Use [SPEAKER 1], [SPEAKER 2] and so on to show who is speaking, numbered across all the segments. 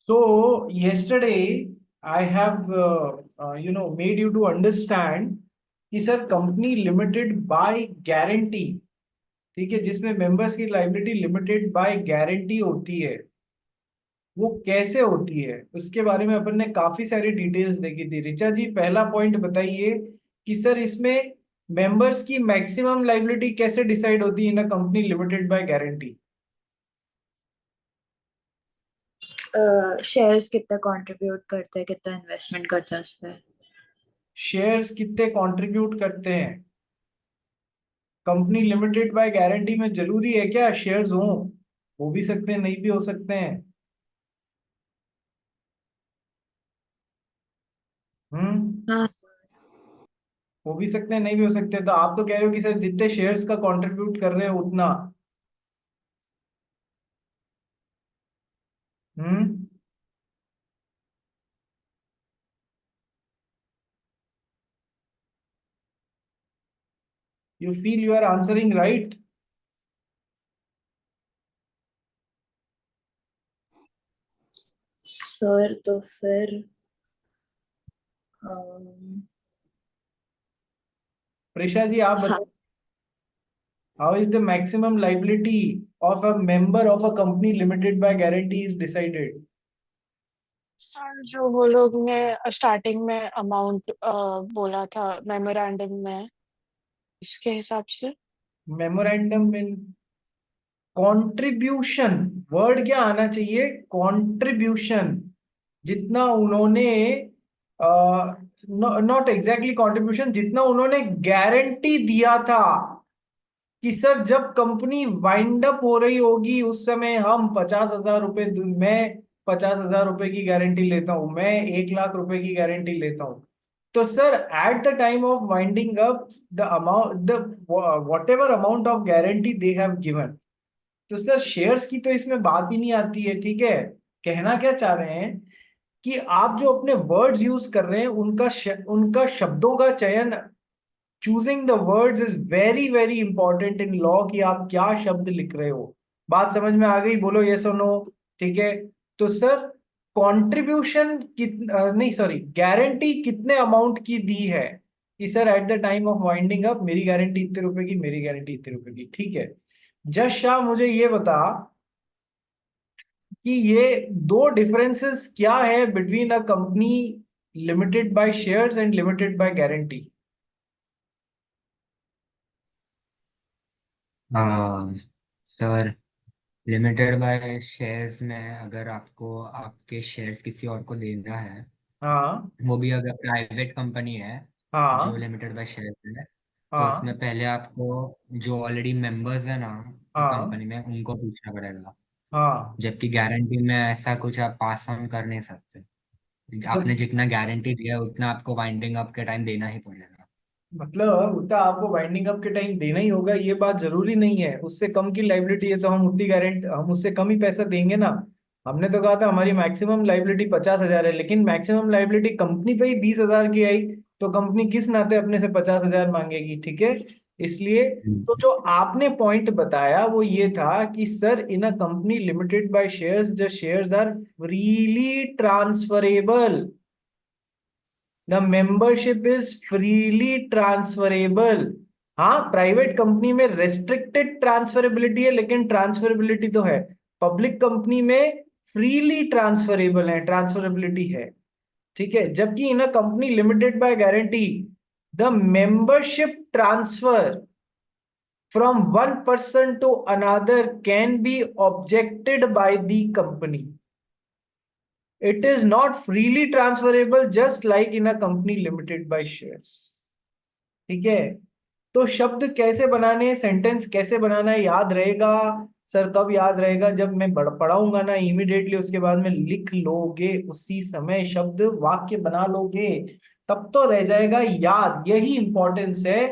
[SPEAKER 1] So yesterday I have made you to understand कि sir company limited by guarantee, ठीक है, जिसमें members की लायबिलिटी लिमिटेड बाय गारंटी होती है, वो कैसे होती है उसके बारे में अपन ने काफी सारी डिटेल्स देखी थी। ऋचा जी, पहला पॉइंट बताइए कि सर इसमें मेंबर्स की मैक्सिमम लायबिलिटी कैसे डिसाइड होती है in a company limited by guarantee.
[SPEAKER 2] Shares कितना कंट्रीब्यूट करते हैं, कितना इन्वेस्टमेंट करते हैं उस पे।
[SPEAKER 1] शेयर्स कितने कंट्रीब्यूट करते हैं कंपनी लिमिटेड बाय गारंटी में? जरूरी है क्या शेयर्स हो भी सकते हैं, नहीं भी हो सकते हैं। हम्म।
[SPEAKER 2] हाँ।
[SPEAKER 1] हो भी सकते हैं, नहीं भी हो सकते। तो आप तो कह रहे हो कि सर जितने शेयर्स का कंट्रीब्यूट कर रहे हैं उतना। Hmm. You feel you are answering right?
[SPEAKER 2] Sir तो फिर अम,
[SPEAKER 1] प्रेषा जी आप
[SPEAKER 2] हाँ।
[SPEAKER 1] बताओ, how is the maximum liability of a member of a company limited by guarantee is decided?
[SPEAKER 3] Sir जो वो लोग ने स्टार्टिंग में अमाउंट बोला था मेमोरेंडम में, इसके हिसाब से।
[SPEAKER 1] मेमोरेंडम में कंट्रीब्यूशन, वर्ड क्या आना चाहिए? कंट्रीब्यूशन। जितना उन्होंने, नॉट एग्जैक्टली कंट्रीब्यूशन, जितना उन्होंने गारंटी दिया था कि सर जब कंपनी वाइंड अप हो रही होगी उस समय हम 50,000 रुपए, मैं 50,000 रुपए की गारंटी लेता हूं, मैं 1 लाख रुपए की गारंटी लेता हूं। तो sir eight the time of winding up, the amount, the what ever amount of guarantee they have given, तो सर शेयर्स की तो इसमें बात ही नहीं आती है। ठीक है, कहना क्या चाह रहे हैं कि आप जो अपने वर्ड्स यूज कर रहे हैं उनका शब्दों का चयन, choosing the words is very very important in law, कि आप क्या शब्द लिख रहे हो। बात समझ में आ गई? बोलो यस और नो। ठीक है। तो सर कंट्रीब्यूशन नहीं, सॉरी, गारंटी कितने अमाउंट की दी है कि sir eight the time of winding up मेरी गारंटी इतने रुपए की, मेरी गारंटी इतने रुपए की। ठीक है। जश शाह, मुझे ये बता कि ये दो डिफरेंसेस क्या है between a company limited by shares and limited by guarantee.
[SPEAKER 4] हाँ सर, लिमिटेड बाय शेयर्स में अगर आपको आपके शेयर्स किसी और को देना है,
[SPEAKER 1] हाँ
[SPEAKER 4] वो भी अगर प्राइवेट कंपनी है जो
[SPEAKER 1] हाँ
[SPEAKER 4] लिमिटेड बाय शेयर्स है, तो उसमें
[SPEAKER 1] हाँ
[SPEAKER 4] पहले आपको जो ऑलरेडी मेंबर्स है ना
[SPEAKER 1] हाँ
[SPEAKER 4] कंपनी में उनको पूछना पड़ेगा।
[SPEAKER 1] हाँ।
[SPEAKER 4] जबकि गारंटी में ऐसा कुछ आप पास ऑन कर नहीं सकते।
[SPEAKER 1] तो
[SPEAKER 4] आपने जितना गारंटी दिया है उतना आपको वाइंडिंग अप के टाइम देना ही पड़ेगा।
[SPEAKER 1] मतलब उतना आपको वाइंडिंग अप के टाइम देना ही होगा, ये बात जरूरी नहीं है। उससे कम की लाइबिलिटी है तो हम उतनी गारंटी, हम उससे कम ही पैसा देंगे ना। हमने तो कहा था हमारी मैक्सिमम लाइबिलिटी 50,000 है, लेकिन मैक्सिमम लाइबिलिटी कंपनी पे ही 20,000 की आई, तो कंपनी किस नाते अपने से 50,000 मांगेगी? ठीक है। इसलिए तो जो आपने पॉइंट बताया वो ये था कि sir in a company limited by shares, the shares are freely transferable, the membership is freely transferable. हाँ, प्राइवेट कंपनी में रेस्ट्रिक्टेड ट्रांसफरेबिलिटी है, लेकिन ट्रांसफरेबिलिटी तो है। पब्लिक कंपनी में फ्रीली ट्रांसफरेबल है, ट्रांसफरेबिलिटी है। ठीक है। जबकि in a company limited by guarantee, the membership transfer from one person to another can be objected by the company. It is not freely transferable just like in a company limited by shares. ठीक है। तो शब्द कैसे बनाने हैं, sentence कैसे बनाना है, याद रहेगा। सर कब याद रहेगा? जब मैं पढ़ाऊंगा ना इमीडिएटली उसके बाद में लिख लोगे, उसी समय शब्द वाक्य बना लोगे, तब तो रह जाएगा याद। यही इंपॉर्टेंस है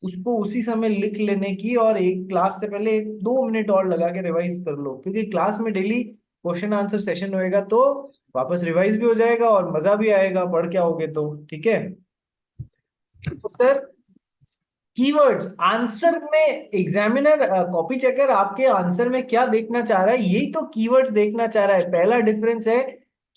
[SPEAKER 1] उसको उसी समय लिख लेने की, और एक क्लास से पहले 2 मिनट और लगा के रिवाइज कर लो, क्योंकि क्लास में डेली क्वेश्चन आंसर सेशन होएगा, तो वापस रिवाइज भी हो जाएगा और मजा भी आएगा पढ़ के आओगे तो। ठीक है। तो सर कीवर्ड्स आंसर में, एग्जामिनर कॉपी चेकर आपके आंसर में क्या देखना चाह रहा है, यही तो कीवर्ड्स देखना चाह रहा है। पहला डिफरेंस है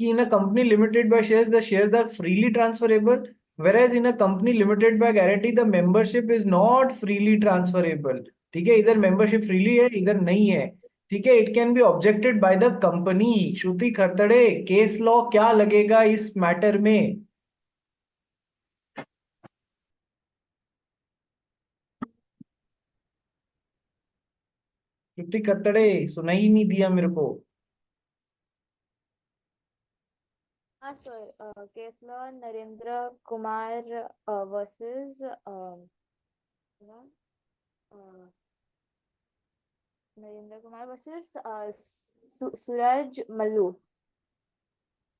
[SPEAKER 1] कि in a company limited by shares the shares are freely transferable, whereas in a company limited by guarantee the membership is not freely transferable। ठीक है, इधर मेंबरशिप फ्रीली है, इधर नहीं है। ठीक है, it can be objected by the company. Shruti Khartade, case law क्या लगेगा इस मैटर में? श्रुति खरतड़े, सुनाई ही नहीं दिया मेरे को।
[SPEAKER 2] हाँ sir, case law Narendra Kumar versus Narendra Kumar versus Suraj Mallu.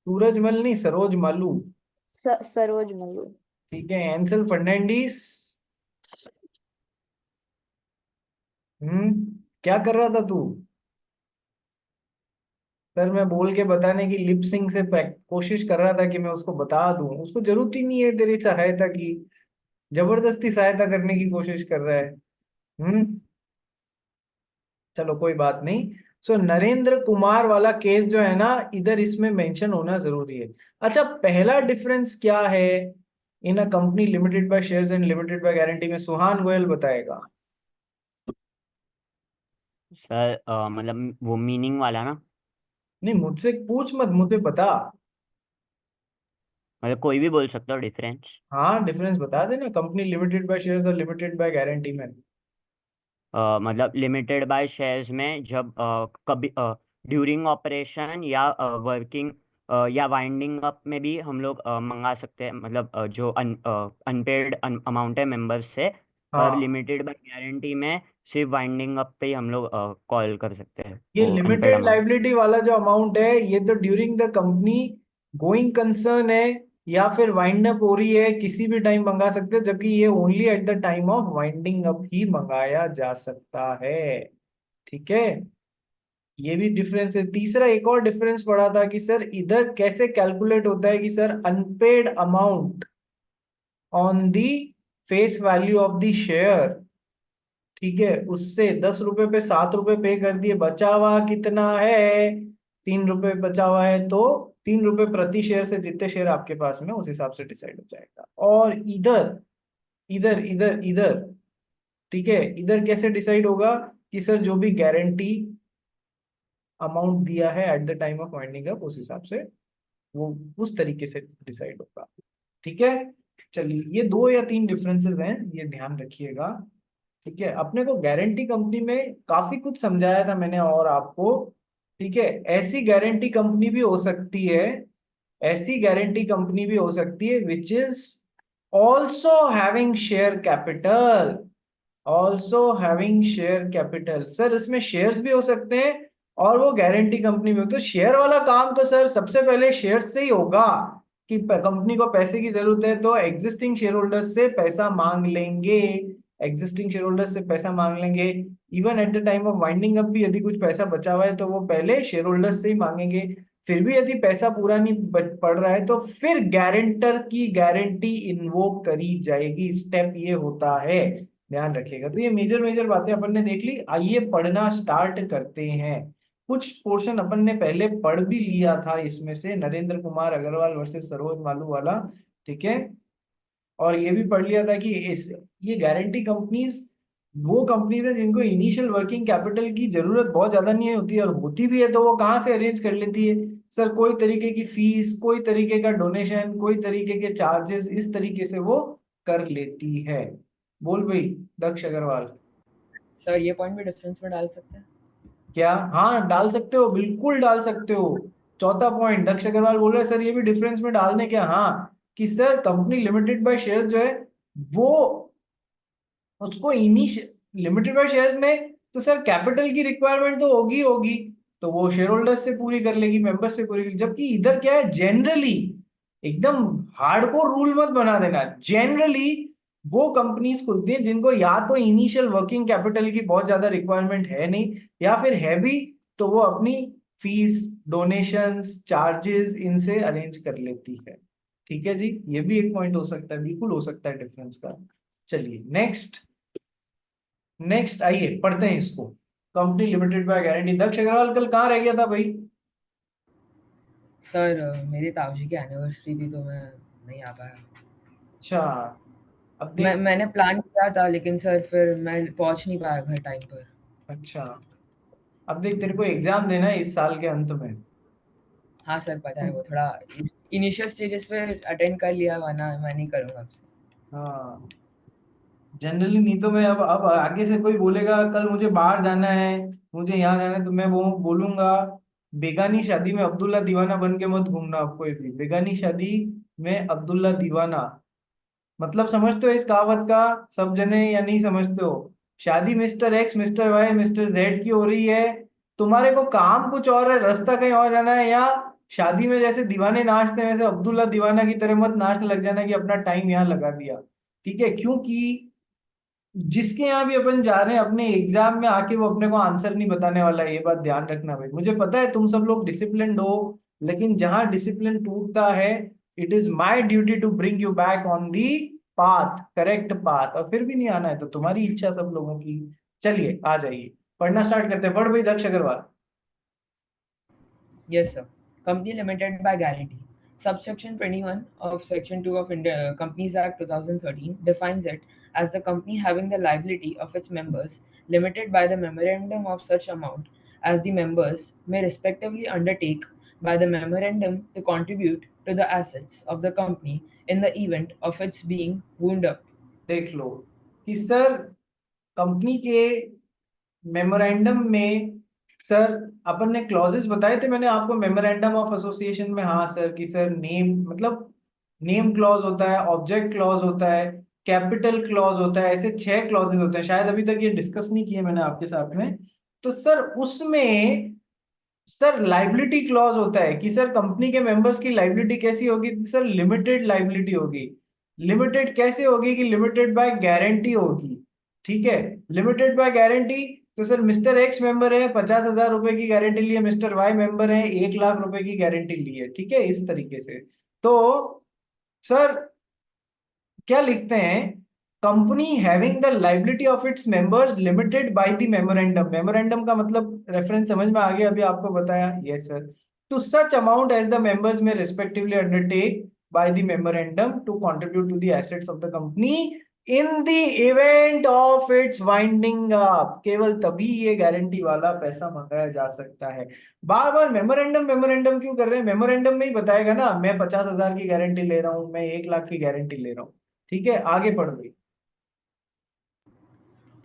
[SPEAKER 1] Surajmal नहीं, सरोज मालू।
[SPEAKER 2] सरोज मल्लू।
[SPEAKER 1] ठीक है, एंसल फर्नांडिस। क्या कर रहा था तू? सर मैं बोल के बताने की लिप सिंक से कोशिश कर रहा था कि मैं उसको बता दूं, उसको जरूरत ही नहीं है तेरी सहायता की, जबरदस्ती सहायता करने की कोशिश कर रहा है। हम्म चलो कोई बात नहीं। सो नरेंद्र कुमार वाला केस जो है ना, इधर इसमें मेंशन होना जरूरी है। अच्छा, पहला डिफरेंस क्या है in a company limited by shares and limited by guarantee में? सुहान गोयल बताएगा।
[SPEAKER 5] सर मतलब वो मीनिंग वाला ना,
[SPEAKER 1] नहीं, मुझसे पूछ मत, मुझे बता।
[SPEAKER 5] मतलब कोई भी बोल सकता हो डिफरेंस।
[SPEAKER 1] हाँ, डिफरेंस बता देना कंपनी लिमिटेड बाय शेयर्स और लिमिटेड बाय गारंटी में।
[SPEAKER 5] मतलब लिमिटेड बाय शेयर्स में जब कभी ड्यूरिंग ऑपरेशन या वर्किंग या वाइंडिंग अप में भी हम लोग मंगा सकते हैं, मतलब जो अनपेड अमाउंट है मेंबर्स से। पर
[SPEAKER 1] हाँ,
[SPEAKER 5] लिमिटेड बाय गारंटी में सिर्फ वाइंडिंग अप पे ही हम लोग कॉल कर सकते हैं
[SPEAKER 1] ये
[SPEAKER 5] वो अनपेड
[SPEAKER 1] लिमिटेड
[SPEAKER 5] अमाउंट।
[SPEAKER 1] लाइबिलिटी वाला जो अमाउंट है, ये तो during the company going concern है या फिर वाइंड अप हो रही है, किसी भी टाइम मंगा सकते हो, जबकि ये only at the time of winding up ही मंगाया जा सकता है। ठीक है, ये भी डिफरेंस है। तीसरा एक और डिफरेंस पड़ा था कि सर इधर कैसे कैलकुलेट होता है कि sir unpaid amount on the face value of the share. ठीक है, उससे 10 रुपए पे 7 रुपए पे कर दिए, बचा हुआ कितना है? 3 रुपए बचा हुआ है, तो 3 रुपए प्रति शेयर से जितने शेयर आपके पास में उस हिसाब से डिसाइड हो जाएगा। और इधर इधर इधर इधर ठीक है, इधर कैसे डिसाइड होगा कि सर जो भी गारंटी अमाउंट दिया है eight the time of winding up, उस हिसाब से वो उस तरीके से डिसाइड होगा। ठीक है, चलिए ये 2 या 3 डिफरेंसेस हैं, ये ध्यान रखिएगा। ठीक है, अपने को गारंटी कंपनी में काफी कुछ समझाया था मैंने और आपको। ठीक है, ऐसी गारंटी कंपनी भी हो सकती है, ऐसी गारंटी कंपनी भी हो सकती है which is also having share capital, also having share capital. Sir इसमें शेयर्स भी हो सकते हैं और वो गारंटी कंपनी में हो, तो शेयर वाला काम तो सर सबसे पहले शेयर से ही होगा कि कंपनी को पैसे की जरूरत है तो एग्जिस्टिंग शेयर होल्डर्स से पैसा मांग लेंगे, एग्जिस्टिंग शेयर होल्डर्स से पैसा मांग लेंगे। Even at the time of winding up भी यदि कुछ पैसा बचा हुआ है तो वो पहले शेयर होल्डर्स से ही मांगेंगे। फिर भी यदि पैसा पूरा नहीं पड़ रहा है तो फिर गारंटर की गारंटी इन्वोक करी जाएगी। स्टेप ये होता है, ध्यान रखिएगा। तो ये मेजर मेजर बातें अपन ने देख ली, आइए पढ़ना स्टार्ट करते हैं। कुछ पोर्शन अपन ने पहले पढ़ भी लिया था इसमें से, नरेंद्र कुमार अग्रवाल वर्सेस सरोज मालू वाला। ठीक है, और ये भी पढ़ लिया था कि इस ये गारंटी कंपनीज वो कंपनीज है जिनको इनिशियल वर्किंग कैपिटल की जरूरत बहुत ज्यादा नहीं होती, और होती भी है तो वो कहाँ से अरेंज कर लेती है? सर कोई तरीके की फीस, कोई तरीके का डोनेशन, कोई तरीके के चार्जेस, इस तरीके से वो कर लेती है। बोल भाई दक्ष अग्रवाल।
[SPEAKER 6] सर ये पॉइंट भी डिफरेंस में डाल सकते हैं?
[SPEAKER 1] क्या? हाँ डाल सकते हो, बिल्कुल डाल सकते हो। चौथा पॉइंट दक्ष अग्रवाल बोल रहे हैं सर ये भी डिफरेंस में डालने क्या? हाँ, कि sir company limited bye share जो है वो उसको इनिशियल लिमिटेड बाय शेयर्स में तो सर कैपिटल की रिक्वायरमेंट तो होगी होगी, तो वो शेयर होल्डर्स से पूरी कर लेगी, मेंबर्स से पूरी। जबकि इधर क्या है, जनरली एकदम हार्डकोर रूल मत बना देना, जनरली वो कंपनीज खुलती हैं जिनको या तो इनिशियल वर्किंग कैपिटल की बहुत ज्यादा रिक्वायरमेंट है नहीं, या फिर है भी तो वो अपनी फीस, डोनेशंस, चार्जेस इनसे अरेंज कर लेती है। ठीक है जी, ये भी एक पॉइंट हो सकता है, बिल्कुल हो सकता है डिफरेंस का। चलिए नेक्स्ट, नेक्स्ट आइए पढ़ते हैं इसको। Company limited by guarantee. Daksh Agarwal कल कहाँ रह गया था भाई?
[SPEAKER 6] सर मेरी ताऊजी की एनिवर्सरी थी तो मैं नहीं आ पाया।
[SPEAKER 1] अच्छा, अब देख।
[SPEAKER 6] मैंने प्लान किया था लेकिन सर फिर मैं पहुंच नहीं पाया घर टाइम पर।
[SPEAKER 1] अच्छा, अब देख तेरे को एग्जाम देना है इस साल के अंत में।
[SPEAKER 6] हाँ सर पता है, वो थोड़ा इनिशियल स्टेजेस पे अटेंड कर लिया, वरना मैं नहीं करूँगा अब से।
[SPEAKER 1] हाँ, जनरली नहीं तो मैं अब आगे से कोई बोलेगा कल मुझे बाहर जाना है, मुझे यहाँ जाना है, तो मैं वो बोलूंगा बेगानी शादी में अब्दुल्ला दीवाना बन के मत घूमना। आप कोई भी बेगानी शादी में अब्दुल्ला दीवाना, मतलब समझते हो इस कहावत का सब जने या नहीं समझते हो? शादी mister X mister Y mister Z की हो रही है, तुम्हारे को काम कुछ और है, रास्ता कहीं और जाना है, या शादी में जैसे दीवाने नाचते हैं वैसे अब्दुल्ला दीवाना की तरह मत नाचने लग जाना कि अपना टाइम यहाँ लगा दिया। ठीक है, क्योंकि जिसके यहाँ भी अपन जा रहे हैं अपने एग्जाम में आके वो अपने को आंसर नहीं बताने वाला है, ये बात ध्यान रखना भाई। मुझे पता है तुम सब लोग डिसिप्लिन्ड हो, लेकिन जहां डिसिप्लिन टूटता है it is my duty to bring you back on the path, correct path. और फिर भी नहीं आना है तो तुम्हारी इच्छा सब लोगों की। चलिए आ जाइए, पढ़ना स्टार्ट करते हैं। पढ़ भाई दक्ष Agarwal.
[SPEAKER 6] Yes, sir. Company limited by guarantee. Subsection 21 of Section 2 of Companies Act 2013 defines it as the company having the liability of its members limited by the memorandum of such amount as the members may respectively undertake by the memorandum to contribute to the assets of the company in the event of its being wound up.
[SPEAKER 1] देख लो कि sir company के memorandum में, sir अपन ने clauses बताए थे मैंने आपको memorandum of association में। हाँ सर, कि सर नेम मतलब नेम क्लॉज होता है, ऑब्जेक्ट क्लॉज होता है, कैपिटल क्लॉज होता है, ऐसे 6 क्लॉजेस होते हैं। शायद अभी तक ये डिस्कस नहीं किए मैंने आपके साथ में। तो सर उसमें सर लाइबिलिटी क्लॉज होता है कि सर कंपनी के मेंबर्स की लाइबिलिटी कैसी होगी? सर लिमिटेड लाइबिलिटी होगी। लिमिटेड कैसे होगी? कि लिमिटेड बाय गारंटी होगी। ठीक है, लिमिटेड बाय गारंटी। तो सर मिस्टर एक्स मेंबर है, 50,000 रुपए की गारंटी लिए, मिस्टर वाई मेंबर है, 1 लाख रुपए की गारंटी ली है। ठीक है, इस तरीके से। तो सर क्या लिखते हैं? Company having the liability of its members limited by the memorandum. Memorandum का मतलब रेफरेंस समझ में आ गया अभी आपको बताया? Yes sir. To such amount as the members may respectively undertake by the memorandum to contribute to the assets of the company in the event of its winding up. केवल तभी ये गारंटी वाला पैसा मंगाया जा सकता है। बार बार मेमोरेंडम मेमोरेंडम क्यों कर रहे हैं? मेमोरेंडम में ही बताएगा ना, मैं 50,000 की गारंटी ले रहा हूँ, मैं 1 लाख की गारंटी ले रहा हूँ। ठीक है, आगे बढ़ गई।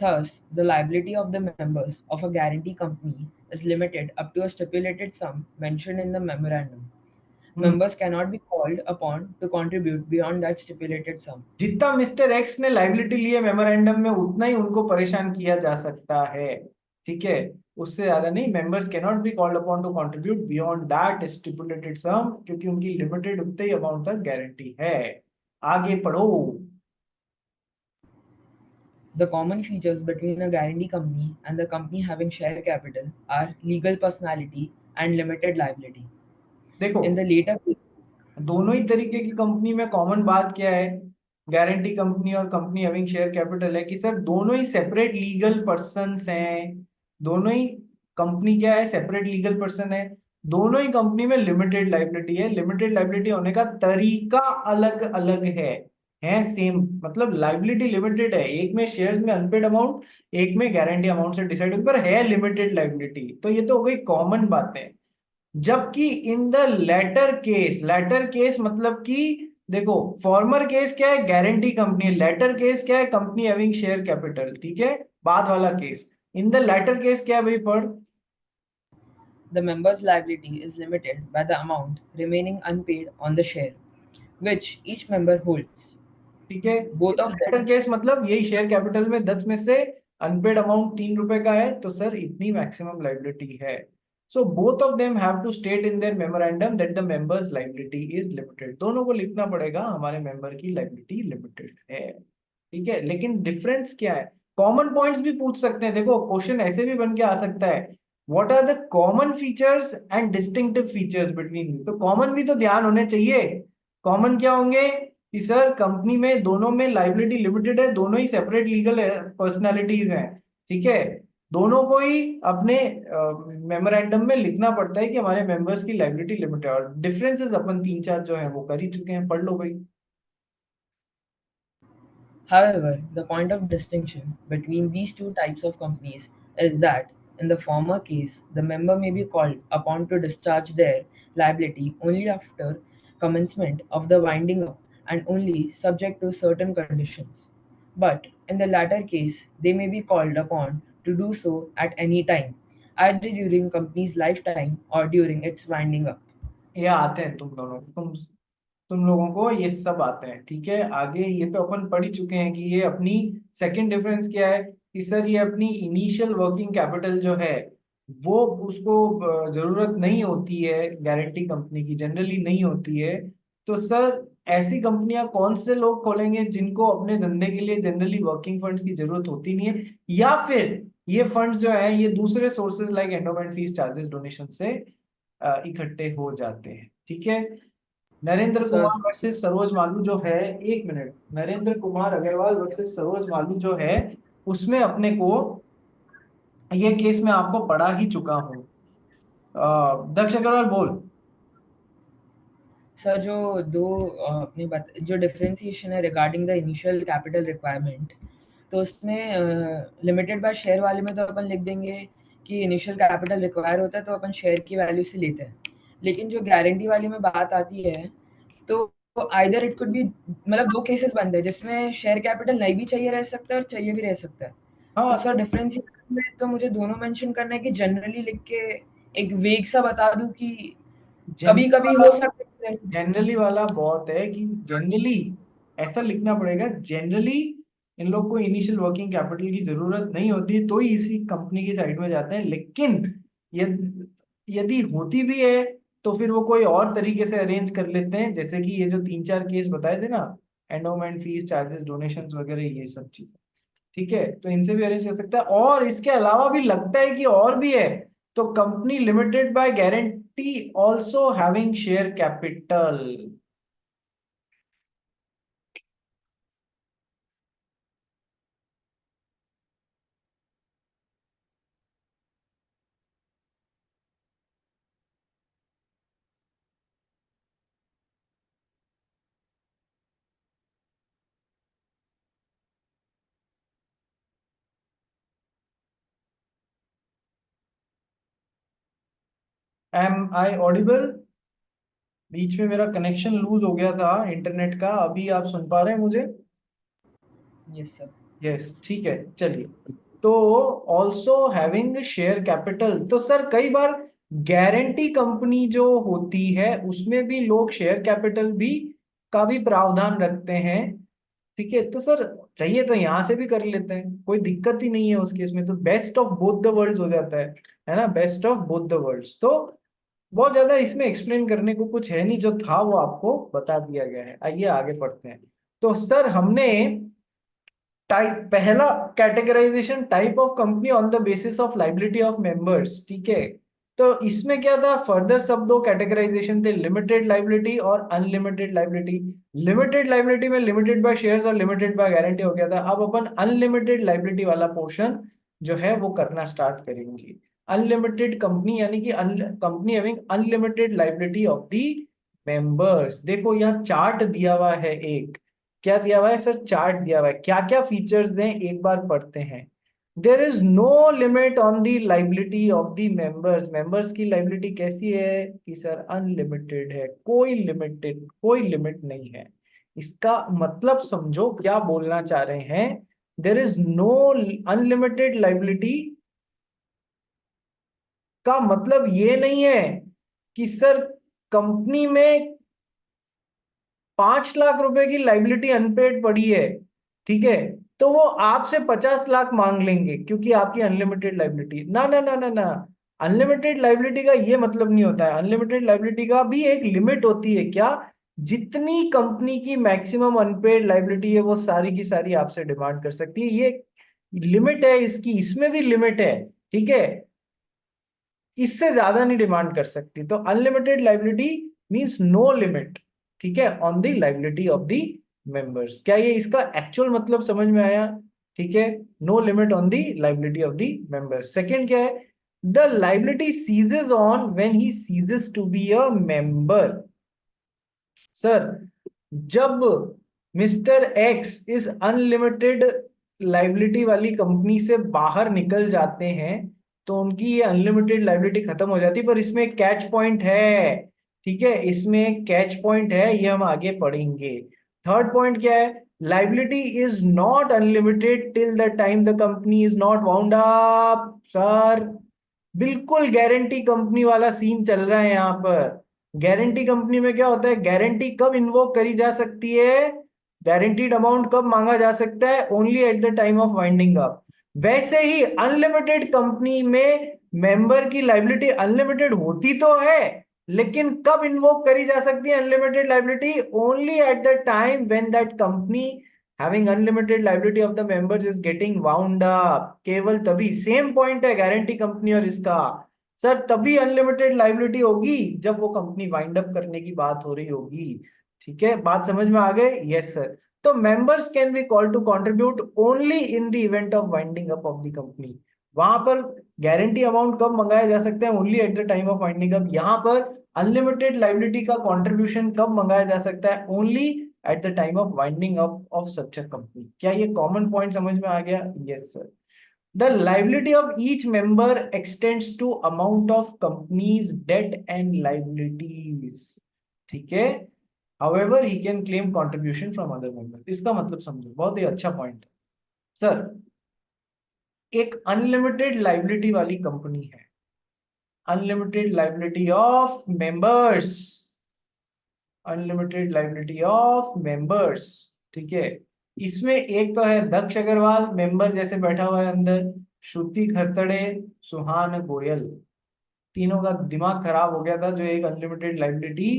[SPEAKER 6] Thus, the liability of the members of a guarantee company is limited up to a stipulated sum mentioned in the memorandum. Members cannot be called upon to contribute beyond that stipulated sum.
[SPEAKER 1] जितना mister x ने liability लिए memorandum में उतना ही उनको परेशान किया जा सकता है। ठीक है, उससे ज्यादा नहीं। Members can not be called upon to contribute beyond that stipulated sum, क्योंकि उनकी लिमिटेड उतने ही अमाउंट तक गारंटी है। आगे पढ़ो।
[SPEAKER 6] The common features between a guarantee company and the company having share capital are legal personality and limited liability.
[SPEAKER 1] देखो
[SPEAKER 6] In the later
[SPEAKER 1] दोनों ही तरीके की कंपनी में कॉमन बात क्या है? गारंटी कंपनी और कंपनी हैविंग शेयर कैपिटल है कि सर दोनों ही सेपरेट लीगल पर्सन्स हैं। दोनों ही कंपनी क्या है? सेपरेट लीगल पर्सन है। दोनों ही कंपनी में लिमिटेड लाइबिलिटी है। लिमिटेड लाइबिलिटी होने का तरीका अलग अलग है सेम, मतलब लाइबिलिटी लिमिटेड है। एक में शेयर्स में अनपेड अमाउंट, एक में गारंटी अमाउंट से डिसाइड पर है लिमिटेड लाइबिलिटी। तो ये तो हो गई कॉमन बातें। जबकि इन द लेटर केस मतलब कि देखो फॉर्मर केस क्या है? Guarantee company. लेटर केस क्या है? Company having share capital. ठीक है, बाद वाला case. In the latter case क्या है भाई? पढ़।
[SPEAKER 6] the member's liability is limited by the amount remaining unpaid on the share, which each member holds.
[SPEAKER 1] ठीक है,
[SPEAKER 6] Both of them
[SPEAKER 1] latter case मतलब यही शेयर कैपिटल में 10 में से अनपेड अमाउंट 3 रुपए का है, तो सर इतनी मैक्सिमम लाइबिलिटी है। So both of them have to state in their memorandum that the members liability is limited. दोनों को लिखना पड़ेगा हमारे मेंबर की लाइबिलिटी लिमिटेड है। ठीक है, लेकिन डिफरेंस क्या है? कॉमन पॉइंट्स भी पूछ सकते हैं। देखो क्वेश्चन ऐसे भी बन के आ सकता है, what are the common features and distinctive features between. तो कॉमन भी तो ध्यान होने चाहिए। कॉमन क्या होंगे? कि सर कंपनी में दोनों में लाइबिलिटी लिमिटेड है, दोनों ही सेपरेट लीगल पर्सनालिटीज हैं। ठीक है, दोनों को ही अपने मेमोरेंडम में लिखना पड़ता है कि हमारे मेंबर्स की लाइबिलिटी लिमिट है, और डिफरेंसेस अपन 3-4 जो है वो कर ही चुके हैं, पढ़ लो भाई।
[SPEAKER 6] However, the point of distinction between these two types of companies is that in the former case, the member may be called upon to discharge their liability only after commencement of the winding up and only subject to certain conditions. But in the latter case, they may be called upon to do so at any time, either during company's lifetime or during its winding up.
[SPEAKER 1] ये आते हैं तुम दोनों, तुम लोगों को ये सब आते हैं, ठीक है। आगे ये तो अपन पढ़ ही चुके हैं कि ये अपनी सेकंड डिफरेंस क्या है कि सर ये अपनी इनिशियल वर्किंग कैपिटल जो है वो उसको जरूरत नहीं होती है, गारंटी कंपनी की जनरली नहीं होती है। तो सर ऐसी कंपनियां कौन से लोग खोलेंगे जिनको अपने धंधे के लिए जनरली वर्किंग फंड्स की जरूरत होती नहीं है, या फिर ये फंड्स जो है ये दूसरे sources like endowment fees, charges, donation से इकट्ठे हो जाते हैं, ठीक है। नरेंद्र
[SPEAKER 6] Sir,
[SPEAKER 1] कुमार वर्सेस सरोज मालू जो है, एक मिनट, नरेंद्र कुमार अग्रवाल वर्सेस सरोज मालू जो है उसमें अपने को ये केस मैं आपको पढ़ा ही चुका हूँ। दक्ष अग्रवाल बोल।
[SPEAKER 6] सर जो अपने जो डिफरेंशिएशन है regarding the initial capital requirement, तो उसमें लिमिटेड बाय शेयर वाले में तो अपन लिख देंगे कि इनिशियल कैपिटल रिक्वायर होता है तो अपन शेयर की वैल्यू से लेते हैं, लेकिन जो गारंटी वाली में बात आती है तो आइदर इट कुड बी, मतलब दो केसेस बनते हैं जिसमें शेयर कैपिटल नहीं भी चाहिए रह सकता है और चाहिए भी रह सकता है।
[SPEAKER 1] हाँ,
[SPEAKER 6] तो सर डिफरेंशिएशन में तो मुझे दोनों मेंशन करना है कि जनरली लिख के एक वेग सा बता दूं कि कभी कभी हो सकता है।
[SPEAKER 1] जनरली वाला बहुत है कि जनरली ऐसा लिखना पड़ेगा, जनरली इन लोग को इनिशियल वर्किंग कैपिटल की जरूरत नहीं होती तो ही इसी कंपनी की साइड में जाते हैं, लेकिन यदि होती भी है तो फिर वो कोई और तरीके से अरेंज कर लेते हैं, जैसे कि ये जो 3-4 केस बताए थे ना, एंडोमेंट फीस, चार्जेस, डोनेशंस वगैरह ये सब चीजें, ठीक है, तो इनसे भी अरेंज कर सकता है। और इसके अलावा भी लगता है कि और भी है, तो company limited by guarantee also having share capital. Am I audible? बीच में मेरा कनेक्शन लूज हो गया था इंटरनेट का, अभी आप सुन पा रहे हैं मुझे?
[SPEAKER 6] Yes sir.
[SPEAKER 1] यस, ठीक है, चलिए। तो ऑल्सो हैविंग शेयर कैपिटल, तो सर कई बार गारंटी कंपनी जो होती है उसमें भी लोग शेयर कैपिटल भी का भी प्रावधान रखते हैं, ठीक है। तो सर चाहिए तो यहाँ से भी कर लेते हैं, कोई दिक्कत ही नहीं है उस केस में, तो best of both the worlds हो जाता है ना, best of both the worlds. तो बहुत ज्यादा इसमें एक्सप्लेन करने को कुछ है नहीं, जो था वो आपको बता दिया गया है। आइए आगे पढ़ते हैं। तो सर हमने टाइप, पहला categorization type of company on the basis of liability of members, ठीक है। तो इसमें क्या था, फर्दर सब दो कैटेगराइजेशन थे, लिमिटेड लाइबिलिटी और अनलिमिटेड लाइबिलिटी। लिमिटेड लाइबिलिटी में लिमिटेड बाय शेयर्स और लिमिटेड बाय गारंटी हो गया था। अब अपन अनलिमिटेड लाइबिलिटी वाला पोर्शन जो है वो करना स्टार्ट करेंगे। अनलिमिटेड कंपनी यानी कि company having unlimited liability of the members. देखो यहाँ चार्ट दिया हुआ है, एक क्या दिया हुआ है सर, चार्ट दिया हुआ है, क्या क्या फीचर्स दें एक बार पढ़ते हैं। There is no limit on the liability of the members. Members की लाइबिलिटी कैसी है कि सर अनलिमिटेड है, कोई लिमिट नहीं है। इसका मतलब समझो क्या बोलना चाह रहे हैं। There is no unlimited liability का मतलब ये नहीं है कि सर कंपनी में 5 लाख रुपए की लाइबिलिटी अनपेड पड़ी है, ठीक है, तो वो आपसे 50 लाख मांग लेंगे क्योंकि आपकी अनलिमिटेड लाइबिलिटी। ना ना ना ना ना, अनलिमिटेड लाइबिलिटी का ये मतलब नहीं होता है। अनलिमिटेड लाइबिलिटी का भी एक लिमिट होती है, क्या, जितनी कंपनी की मैक्सिमम अनपेड लाइबिलिटी है वो सारी की सारी आपसे डिमांड कर सकती है, ये लिमिट है इसकी, इसमें भी लिमिट है, ठीक है, इससे ज्यादा नहीं डिमांड कर सकती। तो unlimited liability means no limit, ठीक है, on the liability of the members. क्या ये इसका एक्चुअल मतलब समझ में आया? ठीक है, no limit on the liability of the member. Second क्या है, the liability ceases on when he ceases to be a member. Sir, जब मिस्टर एक्स इस अनलिमिटेड लाइबिलिटी वाली कंपनी से बाहर निकल जाते हैं तो उनकी ये अनलिमिटेड लाइबिलिटी खत्म हो जाती है, पर इसमें एक कैच पॉइंट है। ठीक है, इसमें एक कैच पॉइंट है, ये हम आगे पढ़ेंगे। थर्ड पॉइंट क्या है, liability is not unlimited till the time the company is not wound up. Sir, बिल्कुल गारंटी कंपनी वाला सीन चल रहा है यहाँ पर। गारंटी कंपनी में क्या होता है, गारंटी कब इन्वोक करी जा सकती है, गारंटीड अमाउंट कब मांगा जा सकता है, only at the time of winding up. वैसे ही अनलिमिटेड कंपनी में मेंबर की लाइबिलिटी अनलिमिटेड होती तो है, लेकिन कब इन्वोक करी जा सकती है unlimited liability, only at the time when that company having unlimited liability of the members is getting wound up. केवल तभी, सेम पॉइंट है गारंटी कंपनी और इसका। सर, तभी अनलिमिटेड लाइबिलिटी होगी जब वो कंपनी वाइंड अप करने की बात हो रही होगी। ठीक है, बात समझ में आ गए? Yes sir. तो members can be called to contribute only in the event of winding up of the company. वहां पर गारंटी अमाउंट कब मंगाया जा सकता है, only at the time of winding up. यहाँ पर अनलिमिटेड लाइबिलिटी का कंट्रीब्यूशन कब मंगाया जा सकता है, only at the time of winding up of such a company. क्या ये कॉमन पॉइंट समझ में आ गया? Yes sir. The liability of each member extends to amount of company's debt and liabilities. ठीक है, however he can claim contribution from other members। इसका मतलब समझो, बहुत ही अच्छा पॉइंट है सर। एक अनलिमिटेड लाइबिलिटी वाली कंपनी है, unlimited liability of members, unlimited liability of members. ठीक है, इसमें एक तो है दक्ष अग्रवाल मेंबर जैसे बैठा हुआ है अंदर, श्रुति खरतड़े, सुहान गोयल, तीनों का दिमाग खराब हो गया था जो एक अनलिमिटेड लाइबिलिटी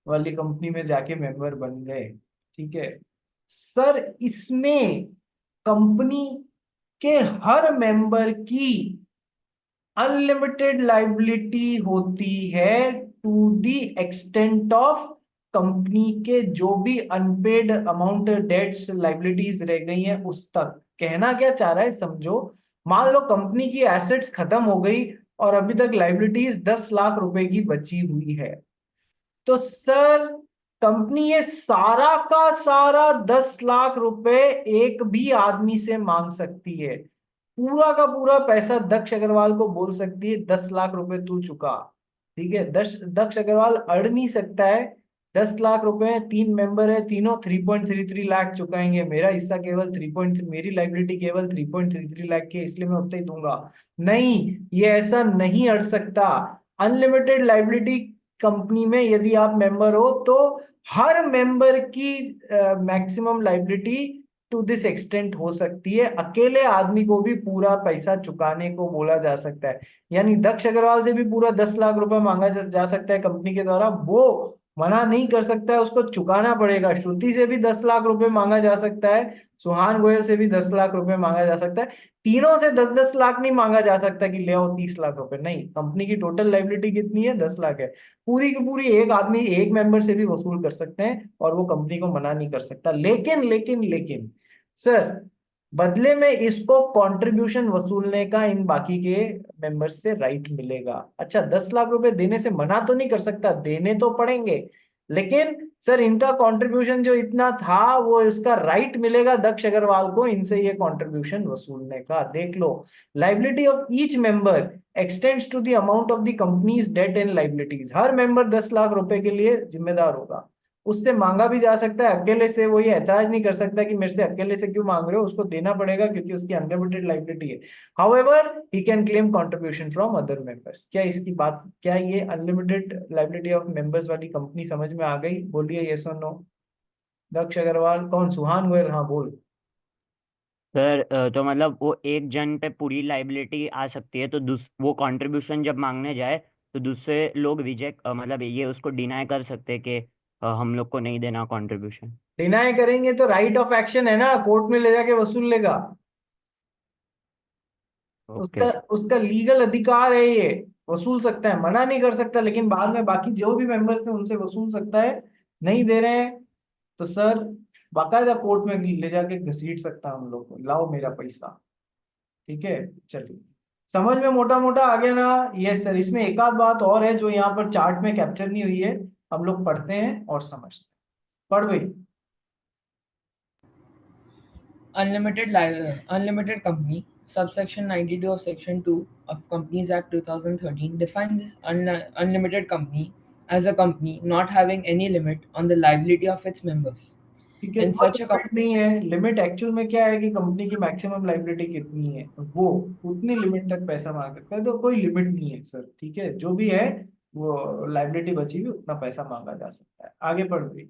[SPEAKER 1] वाली कंपनी में जाके मेंबर बन गए। ठीक है सर, इसमें कंपनी के हर मेंबर की अनलिमिटेड लाइबिलिटी होती है to the extent of company के जो भी अनपेड अमाउंट डेट्स लाइबिलिटीज रह गई हैं उस तक। कहना क्या चाह रहा है समझो, मान लो कंपनी की एसेट्स खत्म हो गई और अभी तक लाइबिलिटीज 10 लाख रुपए की बची हुई है, तो सर कंपनी ये सारा का सारा 10 लाख रुपए एक भी आदमी से मांग सकती है। पूरा का पूरा पैसा दक्ष अग्रवाल को बोल सकती है 10 लाख रुपए तू चुका। ठीक है, दक्ष अग्रवाल अड़ नहीं सकता है। 10 लाख रुपए, 3 मेंबर है, तीनों 3.33 लाख चुकाएंगे, मेरा हिस्सा केवल 3. मेरी लाइबिलिटी केवल 3.33 लाख की है, इसलिए मैं उतना ही दूंगा। नहीं, ये ऐसा नहीं अड़ सकता। अनलिमिटेड लाइबिलिटी कंपनी में यदि आप मेंबर हो तो हर मेंबर की maximum liability to this extent हो सकती है। अकेले आदमी को भी पूरा पैसा चुकाने को बोला जा सकता है, यानी दक्ष अग्रवाल से भी पूरा 10 लाख रुपए मांगा जा सकता है कंपनी के द्वारा, वो मना नहीं कर सकता है, उसको चुकाना पड़ेगा। श्रुति से भी 10 लाख रुपए मांगा जा सकता है, सुहान गोयल से भी 10 लाख रुपए मांगा जा सकता है। तीनों से 10-10 लाख नहीं मांगा जा सकता कि ले आओ 30 लाख रुपए, नहीं। कंपनी की टोटल लाइबिलिटी कितनी है, 10 लाख है, पूरी की पूरी एक आदमी एक मेंबर से भी वसूल कर सकते हैं और वो कंपनी को मना नहीं कर सकता। लेकिन लेकिन लेकिन सर, बदले में इसको कंट्रीब्यूशन वसूलने का इन बाकी के मेंबर्स से राइट मिलेगा। अच्छा, 10 लाख रुपए देने से मना तो नहीं कर सकता, देने तो पड़ेंगे, लेकिन सर इनका कंट्रीब्यूशन जो इतना था वो इसका राइट मिलेगा दक्ष अग्रवाल को इनसे ये कंट्रीब्यूशन वसूलने का। देख लो, liability of each member extends to the amount of the company's debt and liabilities. हर मेंबर 10 लाख रुपए के लिए जिम्मेदार होगा, उससे मांगा भी जा सकता है, अकेले से वो ये ऐतराज नहीं कर सकता कि मेरे से अकेले से क्यों मांग रहे हो, उसको देना पड़ेगा क्योंकि उसकी अनलिमिटेड लाइबिलिटी है। However he can claim contribution from other members. क्या इसकी बात, क्या ये अनलिमिटेड लाइबिलिटी ऑफ मेंबर्स वाली कंपनी समझ में आ गई? बोलिए यस और नो। दक्ष अग्रवाल, कौन, सुहान गोयल? हाँ बोल।
[SPEAKER 5] सर तो मतलब वो एक जन पे पूरी लाइबिलिटी आ सकती है, तो वो कंट्रीब्यूशन जब मांगने जाए तो दूसरे लोग रिजेक्ट मतलब ये उसको डिनाई कर सकते हैं कि हम लोग को नहीं देना कंट्रीब्यूशन।
[SPEAKER 1] डिनाई करेंगे तो राइट ऑफ एक्शन है ना, कोर्ट में ले जाके वसूल लेगा।
[SPEAKER 5] ओके
[SPEAKER 1] उसका उसका लीगल अधिकार है, ये वसूल सकता है, मना नहीं कर सकता, लेकिन बाद में बाकी जो भी मेंबर्स हैं उनसे वसूल सकता है। नहीं दे रहे हैं तो सर बाकायदा कोर्ट में ले जाके घसीट सकता हम लोग को, लाओ मेरा पैसा। ठीक है, चलिए समझ में मोटा मोटा आ गया ना? Yes sir. इसमें एक आध बात और है जो यहाँ पर चार्ट में कैप्चर नहीं हुई है, हम लोग पढ़ते हैं और समझते हैं। पढ़ गई?
[SPEAKER 6] Unlimited company, subsection 92 of section 2 of Companies Act 2013 defines unlimited company as a company not having any limit on the liability of its members.
[SPEAKER 1] ठीक है,
[SPEAKER 6] In
[SPEAKER 1] कोई
[SPEAKER 6] such a
[SPEAKER 1] लिमिट नहीं है। लिमिट एक्चुअल में क्या है कि कंपनी की मैक्सिमम लायबिलिटी कितनी है, वो उतनी लिमिट तक पैसा मांग सकता है, तो कोई लिमिट नहीं है सर। ठीक है, जो भी है वो लायबिलिटी बची हुई उतना पैसा मांगा जा सकता है। आगे बढ़ गई।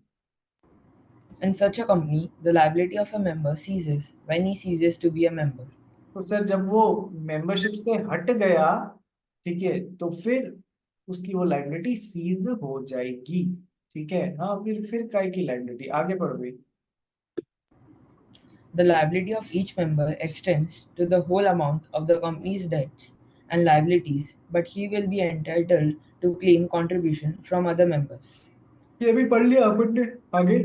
[SPEAKER 6] In such a company, the liability of a member ceases when he ceases to be a member.
[SPEAKER 1] तो सर जब वो मेंबरशिप से हट गया, ठीक है, तो फिर उसकी वो लायबिलिटी सीज हो जाएगी। ठीक है, हाँ, फिर काय की लायबिलिटी? आगे बढ़ गई।
[SPEAKER 6] The liability of each member extends to the whole amount of the company's debts and liabilities, but he will be entitled to claim contribution from other members.
[SPEAKER 1] ये भी पढ़ लिया अपन ने। आगे।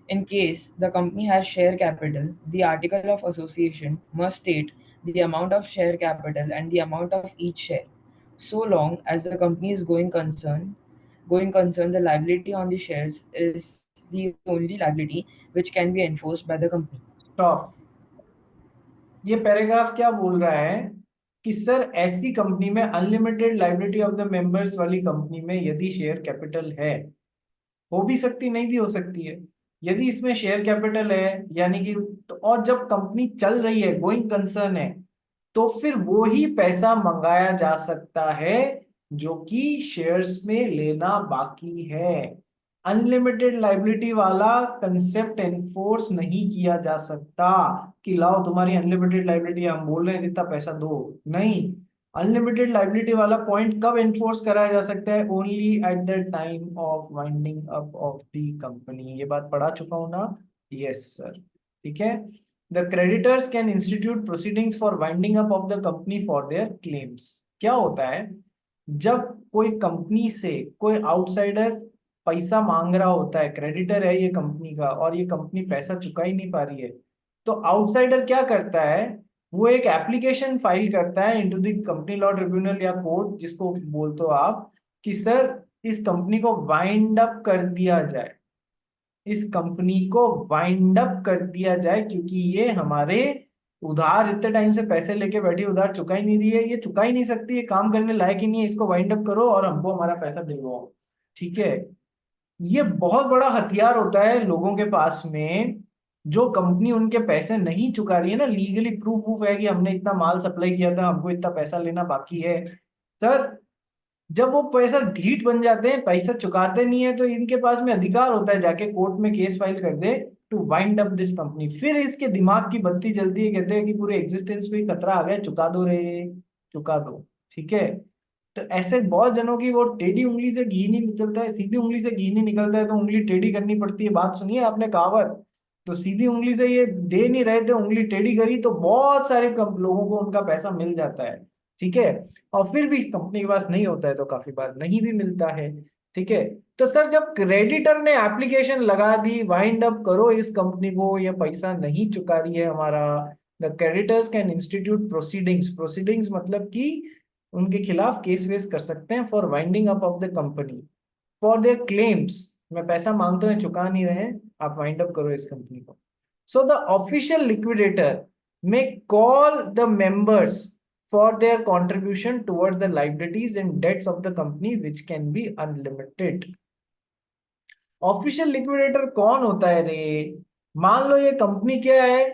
[SPEAKER 6] In case the company has share capital, the article of association must state the amount of share capital and the amount of each share. So long as the company is going concern, the liability on the shares is the only liability which can be enforced by the company.
[SPEAKER 1] Stop. ये paragraph क्या बोल रहा है कि sir ऐसी company में, unlimited liability of the members वाली company में, यदि शेयर कैपिटल है, हो भी सकती नहीं भी हो सकती है, यदि इसमें शेयर कैपिटल है यानी कि तो, और जब कंपनी चल रही है, गोइंग कंसर्न है, तो फिर वो ही पैसा मंगाया जा सकता है जो कि शेयर्स में लेना बाकी है। अनलिमिटेड लायबिलिटी वाला कंसेप्ट एनफोर्स नहीं किया जा सकता कि लाओ तुम्हारी अनलिमिटेड लायबिलिटी, हम बोल रहे हैं जितना पैसा दो। नहीं, अनलिमिटेड लायबिलिटी वाला पॉइंट कब एनफोर्स कराया जा सकता है? Only at the time of winding up of the company. ये बात पढ़ा चुका हूं ना? Yes sir. ठीक है। The creditors can institute proceedings for winding up of the company for their claims. क्या होता है, जब कोई कंपनी से कोई आउटसाइडर पैसा मांग रहा होता है, क्रेडिटर है ये कंपनी का, और ये कंपनी पैसा चुका ही नहीं पा रही है, तो आउटसाइडर क्या करता है, वो एक एप्लीकेशन फाइल करता है into the company law tribunal या कोर्ट, जिसको बोलते हो आप, कि सर इस कंपनी को वाइंड अप कर दिया जाए, इस कंपनी को वाइंड अप कर दिया जाए, क्योंकि ये हमारे उधार इतने टाइम से पैसे लेके बैठी, उधार चुका ही नहीं रही है, ये चुका ही नहीं सकती, ये काम करने लायक ही नहीं है, इसको वाइंड अप करो और हमको हमारा पैसा दिलवाओ। ठीक है, ये बहुत बड़ा हथियार होता है लोगों के पास में। जो कंपनी उनके पैसे नहीं चुका रही है ना, लीगली प्रूफ है कि हमने इतना माल सप्लाई किया था, हमको इतना पैसा लेना बाकी है, सर जब वो पैसा ढीठ बन जाते हैं, पैसा चुकाते नहीं है, तो इनके पास में अधिकार होता है जाके कोर्ट में केस फाइल कर दे to wind up this company. फिर इसके दिमाग की बत्ती जलती है, कहते हैं कि पूरे एग्जिस्टेंस में खतरा आ गया, चुका दो रे, चुका दो। ठीक है, तो ऐसे बहुत जनों की वो टेढ़ी उंगली से घी नहीं निकलता है, सीधी उंगली से घी नहीं निकलता है, तो उंगली टेढ़ी करनी पड़ती है। बात सुनिए आपने कहावत, तो सीधी उंगली से ये दे नहीं रहे थे, उंगली टेढ़ी करी, तो बहुत सारे लोगों को उनका पैसा मिल जाता है। ठीक है, और फिर भी कंपनी के पास नहीं होता है तो काफी बार नहीं भी मिलता है। ठीक है, तो सर जब क्रेडिटर ने एप्लीकेशन लगा दी, वाइंड अप करो इस कंपनी को, ये पैसा नहीं चुका रही है हमारा, the creditors can institute proceedings. Proceedings मतलब कि उनके खिलाफ केस वेस कर सकते हैं for winding up of the company for their claims. मैं पैसा मांगते हैं, चुका नहीं रहे, आप वाइंड अप करो इस कंपनी को। So the official liquidator may call the members for their contribution towards the liabilities and debts of the company which can be unlimited. Official liquidator कौन होता है रे? मान लो ये कंपनी क्या है,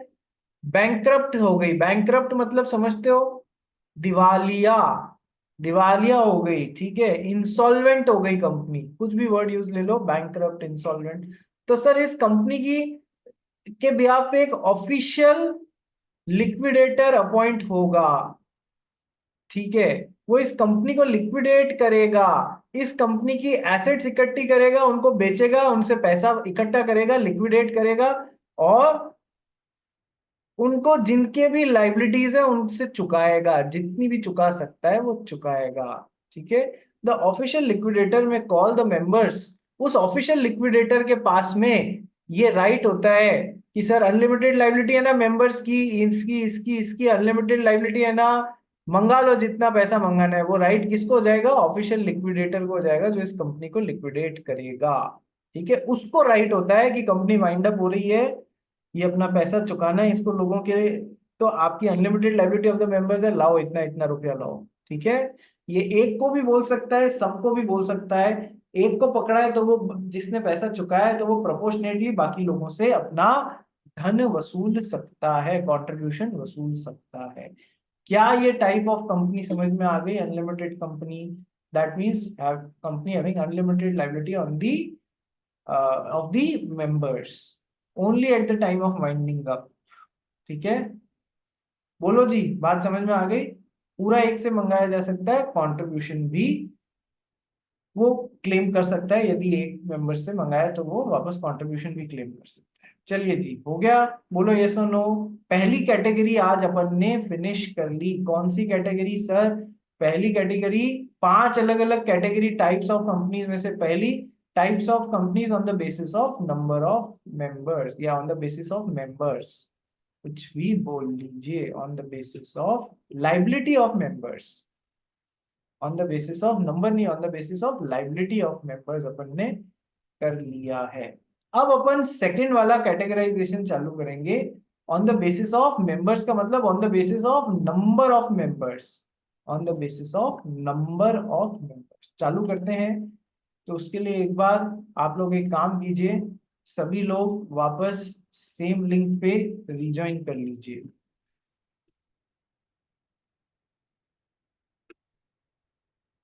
[SPEAKER 1] बैंकक्रप्ट हो गई। बैंकक्रप्ट मतलब समझते हो, दिवालिया, दिवालिया हो गई। ठीक है, इंसॉल्वेंट हो गई कंपनी, कुछ भी वर्ड यूज ले लो, बैंकक्रप्ट, इंसॉल्वेंट। तो सर इस कंपनी की के बिहाफ पे एक ऑफिशियल लिक्विडेटर अपॉइंट होगा। ठीक है, वो इस कंपनी को लिक्विडेट करेगा, इस कंपनी की एसेट्स इकट्ठी करेगा, उनको बेचेगा, उनसे पैसा इकट्ठा करेगा, लिक्विडेट करेगा, और उनको जिनके भी लाइबिलिटीज है उनसे चुकाएगा, जितनी भी चुका सकता है वो चुकाएगा। ठीक है, द ऑफिशियल लिक्विडेटर में कॉल द मेंबर्स उस ऑफिशियल लिक्विडेटर के पास में ये राइट होता है कि सर अनलिमिटेड लाइबिलिटी है ना मेंबर्स की, इसकी इसकी इसकी अनलिमिटेड लाइबिलिटी है ना, मंगा लो जितना पैसा मंगाना है। वो राइट किसको हो जाएगा? ऑफिशियल लिक्विडेटर को हो जाएगा, जो इस कंपनी को लिक्विडेट करेगा। ठीक है, उसको राइट होता है कि कंपनी वाइंड अप हो रही है, ये अपना पैसा चुकाना है इसको लोगों के, तो आपकी unlimited liability of the members है, लाओ इतना इतना रुपया लाओ। ठीक है, ये एक को भी बोल सकता है, सबको भी बोल सकता है। एक को पकड़ा है तो वो जिसने पैसा चुकाया है तो वो प्रोपोर्शनेटली बाकी लोगों से अपना धन वसूल सकता है, कंट्रीब्यूशन वसूल सकता है। क्या ये टाइप ऑफ कंपनी समझ में आ गई? Unlimited company, that means company having unlimited liability on the of the members only at the time of winding up। ठीक है, बोलो जी, बात समझ में आ गई? पूरा एक से मंगाया जा सकता है, कंट्रीब्यूशन भी वो क्लेम कर सकता है, यदि एक मेंबर से मंगाया तो वो वापस कंट्रीब्यूशन भी क्लेम कर सकता है। चलिए जी, हो गया, बोलो यस और नो। पहली कैटेगरी आज अपन ने फिनिश कर ली। कौन सी कैटेगरी सर? पहली कैटेगरी, 5 अलग अलग कैटेगरी टाइप्स ऑफ कंपनीज में से पहली, types of companies on the basis of number of members या on the basis of members, कुछ भी बोल लीजिए, on the basis of liability of members, on the basis of number नहीं, on the basis of liability of members अपन ने कर लिया है। अब अपन सेकंड वाला कैटेगराइजेशन चालू करेंगे। On the basis of members का मतलब on the basis of number of members, on the basis of number of members चालू करते हैं। तो उसके लिए एक बार आप लोग एक काम कीजिए, सभी लोग वापस सेम लिंक पे रिज्वाइन कर लीजिए।